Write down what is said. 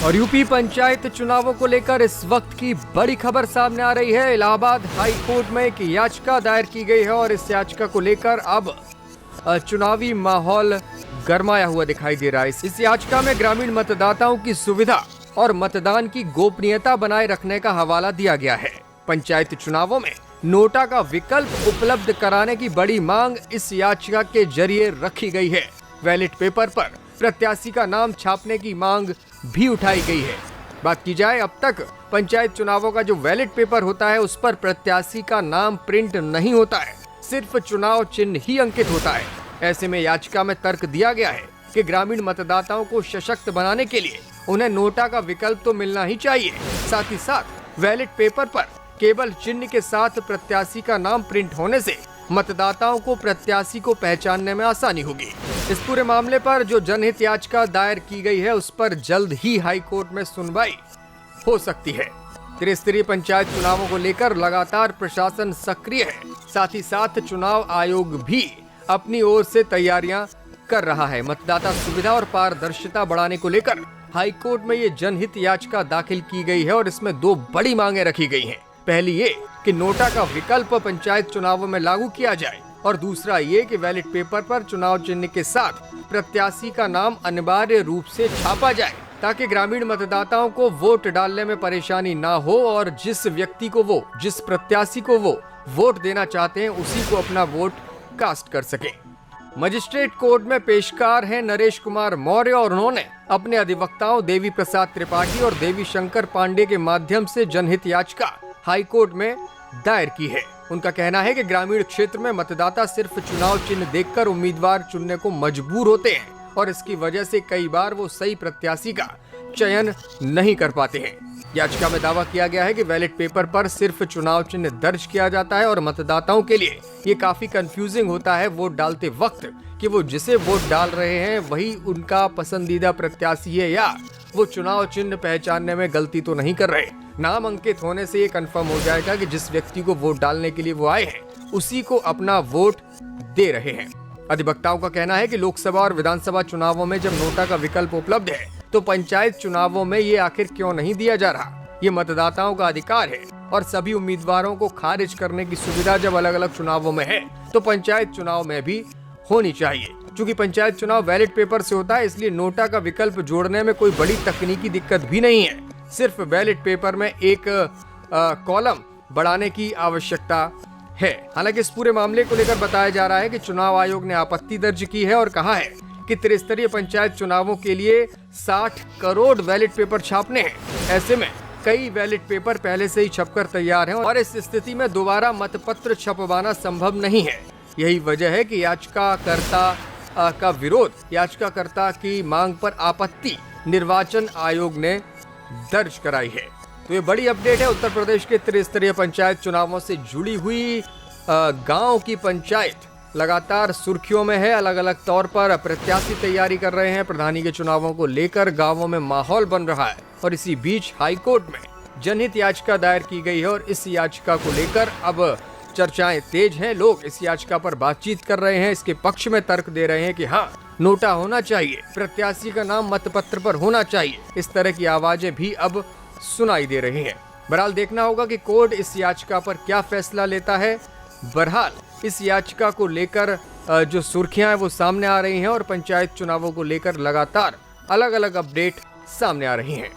और यूपी पंचायत चुनावों को लेकर इस वक्त की बड़ी खबर सामने आ रही है। इलाहाबाद हाई कोर्ट में एक याचिका दायर की गई है और इस याचिका को लेकर अब चुनावी माहौल गरमाया हुआ दिखाई दे रहा है। इस याचिका में ग्रामीण मतदाताओं की सुविधा और मतदान की गोपनीयता बनाए रखने का हवाला दिया गया है। पंचायत चुनावों में नोटा का विकल्प उपलब्ध कराने की बड़ी मांग इस याचिका के जरिए रखी गई है। बैलेट पेपर पर प्रत्याशी का नाम छापने की मांग भी उठाई गई है। बात की जाए, अब तक पंचायत चुनावों का जो बैलेट पेपर होता है उस पर प्रत्याशी का नाम प्रिंट नहीं होता है, सिर्फ चुनाव चिन्ह ही अंकित होता है। ऐसे में याचिका में तर्क दिया गया है कि ग्रामीण मतदाताओं को सशक्त बनाने के लिए उन्हें नोटा का विकल्प तो मिलना ही चाहिए। साथ ही साथ बैलेट पेपर पर केवल चिन्ह के साथ प्रत्याशी का नाम प्रिंट होने से मतदाताओं को प्रत्याशी को पहचानने में आसानी होगी। इस पूरे मामले पर जो जनहित याचिका दायर की गई है उस पर जल्द ही हाई कोर्ट में सुनवाई हो सकती है। त्रिस्तरीय पंचायत चुनावों को लेकर लगातार प्रशासन सक्रिय है। साथ ही साथ चुनाव आयोग भी अपनी ओर से तैयारियां कर रहा है। मतदाता सुविधा और पारदर्शिता बढ़ाने को लेकर हाई कोर्ट में ये जनहित याचिका दाखिल की गई है और इसमें दो बड़ी मांगे रखी गई हैं। पहली ये कि नोटा का विकल्प पंचायत चुनावों में लागू किया जाए और दूसरा ये कि बैलेट पेपर पर चुनाव चिन्ह के साथ प्रत्याशी का नाम अनिवार्य रूप से छापा जाए, ताकि ग्रामीण मतदाताओं को वोट डालने में परेशानी ना हो और जिस व्यक्ति को जिस प्रत्याशी को वो वोट देना चाहते हैं उसी को अपना वोट कास्ट कर सके। मजिस्ट्रेट कोर्ट में पेशकार हैं नरेश कुमार मौर्य और उन्होंने अपने अधिवक्ताओं देवी प्रसाद त्रिपाठी और देवी शंकर पांडे के माध्यम से जनहित याचिका हाई कोर्ट में दायर की है। उनका कहना है कि ग्रामीण क्षेत्र में मतदाता सिर्फ चुनाव चिन्ह देखकर उम्मीदवार चुनने को मजबूर होते हैं और इसकी वजह से कई बार वो सही प्रत्याशी का चयन नहीं कर पाते हैं। याचिका में दावा किया गया है कि बैलेट पेपर पर सिर्फ चुनाव चिन्ह दर्ज किया जाता है और मतदाताओं के लिए ये काफी कंफ्यूजिंग होता है वोट डालते वक्त कि वो जिसे वोट डाल रहे हैं वही उनका पसंदीदा प्रत्याशी है या वो चुनाव चिन्ह पहचानने में गलती तो नहीं कर रहे। नाम अंकित होने से ये कंफर्म हो जाएगा कि जिस व्यक्ति को वोट डालने के लिए वो आए हैं उसी को अपना वोट दे रहे हैं। अधिवक्ताओं का कहना है कि लोकसभा और विधानसभा चुनावों में जब नोटा का विकल्प उपलब्ध है तो पंचायत चुनावों में ये आखिर क्यों नहीं दिया जा रहा। ये मतदाताओं का अधिकार है और सभी उम्मीदवारों को खारिज करने की सुविधा जब अलग अलग चुनावों में है तो पंचायत चुनाव में भी होनी चाहिए। चूंकि पंचायत चुनाव बैलेट पेपर से होता है इसलिए नोटा का विकल्प जोड़ने में कोई बड़ी तकनीकी दिक्कत भी नहीं है। सिर्फ बैलेट पेपर में एक कॉलम बढ़ाने की आवश्यकता है। हालांकि इस पूरे मामले को लेकर बताया जा रहा है कि चुनाव आयोग ने आपत्ति दर्ज की है और कहा है कि त्रिस्तरीय पंचायत चुनावों के लिए 60 करोड़ बैलेट पेपर छापने हैं। ऐसे में कई बैलेट पेपर पहले से ही छपकर तैयार हैं और इस स्थिति में दोबारा मतपत्र छपवाना संभव नहीं है। यही वजह है कि याचिकाकर्ता का विरोध, याचिकाकर्ता की मांग पर आपत्ति निर्वाचन आयोग ने दर्ज कराई है। तो ये बड़ी अपडेट है। उत्तर प्रदेश के त्रिस्तरीय पंचायत चुनावों से जुड़ी हुई गांव की पंचायत लगातार सुर्खियों में है। अलग अलग तौर पर प्रत्याशी तैयारी कर रहे हैं। प्रधानी के चुनावों को लेकर गांवों में माहौल बन रहा है और इसी बीच हाईकोर्ट में जनहित याचिका दायर की गई है और इस याचिका को लेकर अब चर्चाएं तेज हैं। लोग इस याचिका पर बातचीत कर रहे हैं, इसके पक्ष में तर्क दे रहे हैं कि हाँ, नोटा होना चाहिए, प्रत्याशी का नाम मतपत्र पर होना चाहिए। इस तरह की आवाजें भी अब सुनाई दे रही हैं। बहरहाल देखना होगा कि कोर्ट इस याचिका पर क्या फैसला लेता है। बहरहाल इस याचिका को लेकर जो सुर्खियां हैं वो सामने आ रही हैं और पंचायत चुनावों को लेकर लगातार अलग अलग अपडेट सामने आ रही हैं।